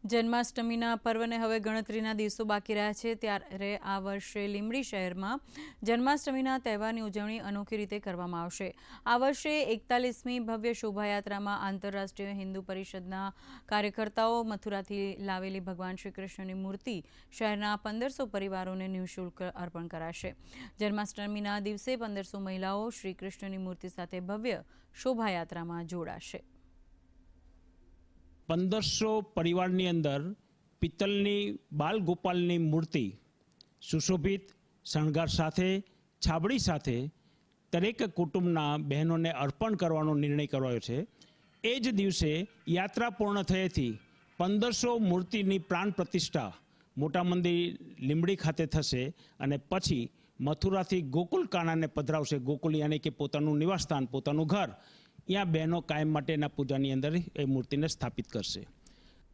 જન્માષ્ટમીના પર્વને હવે ગણતરીના દિવસો બાકી રહ્યા છે, ત્યારે આ વર્ષે લીંબડી શહેરમાં જન્માષ્ટમીના તહેવારની ઉજવણી અનોખી રીતે કરવામાં આવશે। આ વર્ષે 41મી ભવ્ય શોભાયાત્રામાં આંતરરાષ્ટ્રીય હિન્દુ પરિષદના કાર્યકર્તાઓ મથુરાથી લાવેલી ભગવાન શ્રી કૃષ્ણની મૂર્તિ શહેરના 1500 પરિવારોને નિઃશુલ્ક અર્પણ કરાશે। જન્માષ્ટમીના દિવસે 1500 મહિલાઓ શ્રી કૃષ્ણની મૂર્તિ સાથે ભવ્ય શોભાયાત્રામાં જોડાશે। 1500 પરિવારની અંદર પિત્તલની બાલ ગોપાલની મૂર્તિ સુશોભિત શણગાર સાથે છાબડી સાથે દરેક કુટુંબના બહેનોને અર્પણ કરવાનો નિર્ણય કરાયો છે। એ જ દિવસે યાત્રા પૂર્ણ થયેથી 1500 મૂર્તિની પ્રાણ પ્રતિષ્ઠા મોટા મંદિર લીંબડી ખાતે થશે અને પછી મથુરાથી ગોકુલ કાનાને પધરાવશે। ગોકુલ યાની કે પોતાનું નિવાસસ્થાન, પોતાનું ઘર, ત્યાં બહેનો કાયમ માટેના પૂજાની અંદર એ મૂર્તિને સ્થાપિત કરશે।